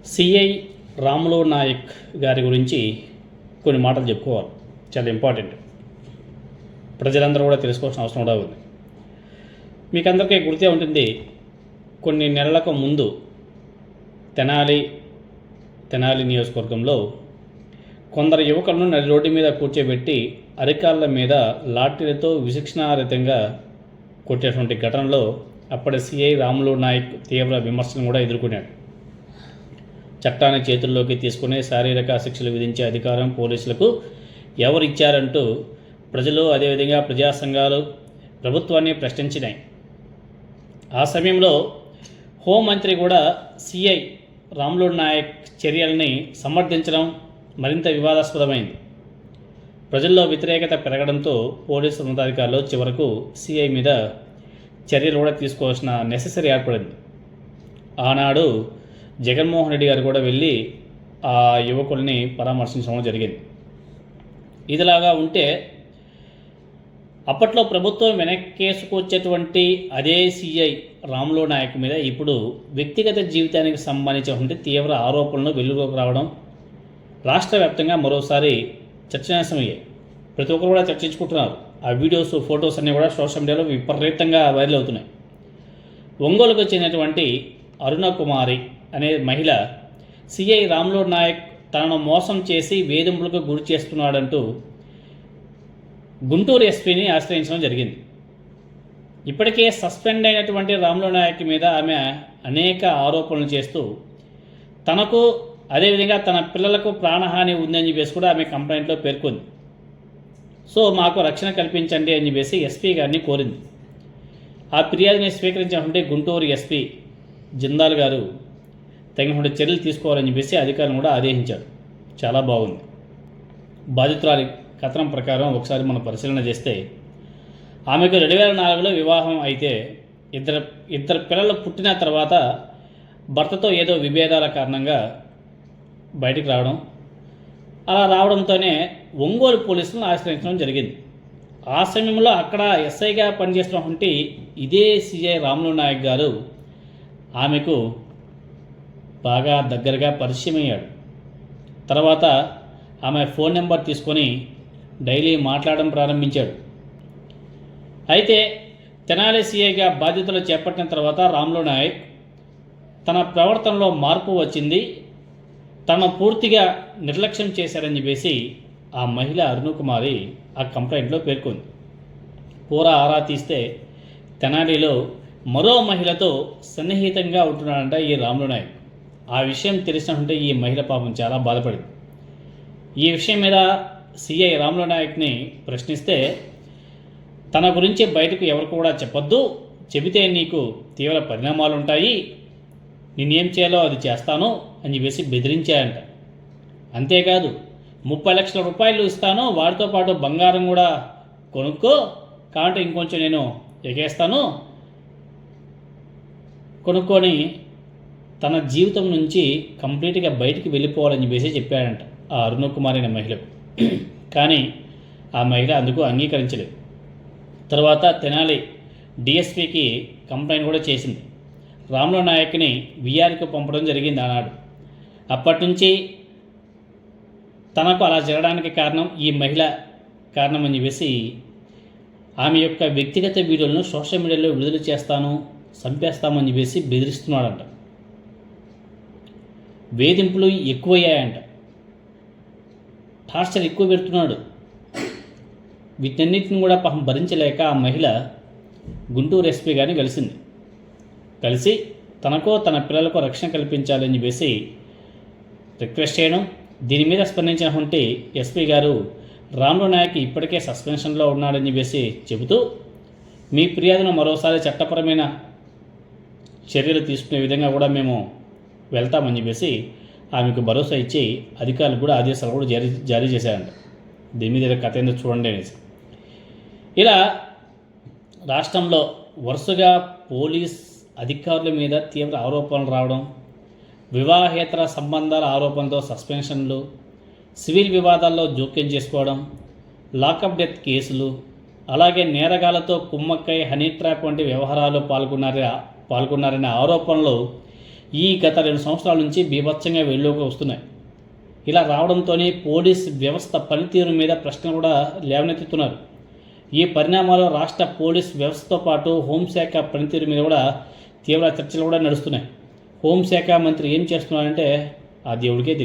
CI Ramulu Naik గారి గురించి కొన్ని మాటలు చెప్పుకోవాలి. చాలా ఇంపార్టెంట్, ప్రజలందరూ కూడా తెలుసుకోవాల్సిన అవసరం కూడా ఉంది. మీకు అందరికీ గుర్తే ఉంటుంది, కొన్ని నెలలకు ముందు తెనాలి నియోజకవర్గంలో కొందరు యువకులను నడి రోడ్డు మీద కూర్చోబెట్టి అరికాళ్ళ మీద లాఠీలతో విచక్షణారహితంగా కొట్టేటువంటి ఘటనలో అప్పటి సిఐ రాములు నాయక్ తీవ్ర విమర్శలను కూడా ఎదుర్కొన్నాడు. చట్టాన్ని చేతుల్లోకి తీసుకునే శారీరక శిక్షలు విధించే అధికారం పోలీసులకు ఎవరు ఇచ్చారంటూ ప్రజలు, అదేవిధంగా ప్రజా సంఘాలు ప్రభుత్వాన్ని ప్రశ్నించినాయి. ఆ సమయంలో హోంమంత్రి కూడా సిఐ రాములు నాయక్ చర్యల్ని సమర్థించడం మరింత వివాదాస్పదమైంది. ప్రజల్లో వ్యతిరేకత పెరగడంతో పోలీసు ఉన్నతాధికారులు చివరకు సిఐ మీద చర్యలు కూడా తీసుకోవాల్సిన నెసెసరీ ఏర్పడింది. ఆనాడు జగన్మోహన్ రెడ్డి గారు కూడా వెళ్ళి ఆ యువకుల్ని పరామర్శించడం జరిగింది. ఇదిలాగా ఉంటే అప్పట్లో ప్రభుత్వం వెనక్కేసుకొచ్చేటువంటి అదే సిఐ రాములు నాయక్ మీద ఇప్పుడు వ్యక్తిగత జీవితానికి సంబంధించినటువంటి తీవ్ర ఆరోపణలు వెలుగులోకి రావడం రాష్ట్ర వ్యాప్తంగా మరోసారి చర్చనీయాంశమయ్యాయి. ప్రతి ఒక్కరు కూడా చర్చించుకుంటున్నారు. ఆ వీడియోస్, ఫొటోస్ అన్నీ కూడా సోషల్ మీడియాలో విపరీతంగా వైరల్ అవుతున్నాయి. ఒంగోలుకు చెందినటువంటి అరుణ కుమారి అనే మహిళ సిఐ రాములు నాయక్ తనను మోసం చేసి వేధింపులకు గురి చేస్తున్నాడంటూ గుంటూరు ఎస్పీని ఆశ్రయించడం జరిగింది. ఇప్పటికే సస్పెండ్ అయినటువంటి రాములు నాయక్ మీద ఆమె అనేక ఆరోపణలు చేస్తూ తనకు, అదేవిధంగా తన పిల్లలకు ప్రాణహాని ఉందని చెప్పేసి కూడా ఆమె కంప్లైంట్లో పేర్కొంది. సో మాకు రక్షణ కల్పించండి అని చెప్పేసి ఎస్పీ గారిని కోరింది. ఆ ఫిర్యాదుని స్వీకరించినటువంటి గుంటూరు ఎస్పీ జిందాల్ గారు తగినటువంటి చర్యలు తీసుకోవాలని చెప్పేసి అధికారులను కూడా ఆదేశించారు. చాలా బాగుంది. బాధితురాలి కథనం ప్రకారం ఒకసారి మనం పరిశీలన చేస్తే ఆమెకు 2004లో వివాహం అయితే ఇద్దరు పిల్లలు పుట్టిన తర్వాత భర్తతో ఏదో విభేదాల కారణంగా బయటికి రావడం, అలా రావడంతోనే ఒంగోలు పోలీసులను ఆశ్రయించడం జరిగింది. ఆ సమయంలో అక్కడ ఎస్ఐగా పనిచేస్తున్నటువంటి ఇదే సిఐ రాములు నాయక్ గారు ఆమెకు బాగా దగ్గరగా పరిచయం అయ్యాడు. తర్వాత ఆమె ఫోన్ నెంబర్ తీసుకొని డైలీ మాట్లాడడం ప్రారంభించాడు. అయితే తెనాలి సిఐగా బాధ్యతలు చేపట్టిన తర్వాత రాములు నాయక్ తన ప్రవర్తనలో మార్పు వచ్చింది, తను పూర్తిగా నిర్లక్ష్యం చేశారని చెప్పేసి ఆ మహిళ అరుణకుమారి ఆ కంప్లైంట్లో పేర్కొంది. పూరా ఆరా తీస్తే తెనాలిలో మరో మహిళతో సన్నిహితంగా ఉంటున్నాడంట ఈ రాములు నాయక్. ఆ విషయం తెలిసినట్టుంటే ఈ మహిళ పాపం చాలా బాధపడింది. ఈ విషయం మీద సిఐ రాములు నాయక్ని ప్రశ్నిస్తే తన గురించి బయటకు ఎవరు కూడా చెప్పొద్దు, చెబితే నీకు తీవ్ర పరిణామాలు ఉంటాయి, నేనేం చేయాలో అది చేస్తాను అని చెప్పేసి బెదిరించాయంట. అంతేకాదు 30 లక్షల రూపాయలు ఇస్తాను, వాటితో పాటు బంగారం కూడా కొనుక్కో, కాబట్టి ఇంకొంచెం నేను ఎగేస్తాను, కొనుక్కొని తన జీవితం నుంచి కంప్లీట్గా బయటికి వెళ్ళిపోవాలని చెప్పేసి చెప్పాడంట ఆ అరుణకుమారి అనే మహిళకు. కానీ ఆ మహిళ అందుకు అంగీకరించలేదు. తర్వాత తెనాలి డిఎస్పీకి కంప్లైంట్ కూడా చేసింది. రాములు నాయక్ని విఆర్కి పంపడం జరిగింది ఆనాడు. అప్పటి నుంచి తనకు అలా జరగడానికి కారణం ఈ మహిళ కారణం అని చెప్పేసి ఆమె యొక్క వ్యక్తిగత వీడియోలను సోషల్ మీడియాలో విడుదల చేస్తాను, చంపేస్తామని చెప్పేసి బెదిరిస్తున్నాడంట. వేధింపులు ఎక్కువయ్యాయంట, టార్చర్ ఎక్కువ పెడుతున్నాడు. వీటన్నిటిని కూడా పాపం భరించలేక ఆ మహిళ గుంటూరు ఎస్పీ గారిని కలిసి తనకో తన పిల్లలకు రక్షణ కల్పించాలని చెప్పేసి రిక్వెస్ట్ చేయడం. దీని మీద స్పందించినటువంటి ఎస్పీ గారు రాములు నాయక్ ఇప్పటికే సస్పెన్షన్లో ఉన్నాడని చెప్పేసి చెబుతూ మీ ఫిర్యాదును మరోసారి చట్టపరమైన చర్యలు తీసుకునే విధంగా కూడా మేము వెళ్తామని చెప్పేసి ఆమెకు భరోసా ఇచ్చి అధికారులకు కూడా ఆదేశాలు కూడా జారీ చేశారంట. దీని మీద కథ ఏందో చూడండి అనేసి. ఇలా రాష్ట్రంలో వరుసగా పోలీస్ అధికారుల మీద తీవ్ర ఆరోపణలు రావడం, వివాహేతర సంబంధాల ఆరోపణలతో సస్పెన్షన్లు, సివిల్ వివాదాల్లో జోక్యం చేసుకోవడం, లాకప్ డెత్ కేసులు, అలాగే నేరగాళ్లతో కుమ్మక్కై హనీ ట్రాప్ వంటి వ్యవహారాలు పాల్గొన్నారనే ఆరోపణలు ఈ గత 2 సంవత్సరాల నుంచి బీభత్సంగా వెలుగులోకి వస్తున్నాయి. ఇలా రావడంతోనే పోలీస్ వ్యవస్థ పనితీరు మీద ప్రశ్నలు కూడా లేవనెత్తుతున్నారు. ఈ పరిణామాలు రాష్ట్ర పోలీస్ వ్యవస్థతో పాటు హోంశాఖ పనితీరు మీద కూడా తీవ్ర చర్చలు కూడా నడుస్తున్నాయి. హోంశాఖ మంత్రి ఏం చేస్తున్నారంటే ఆ దేవుడికే తెలియదు.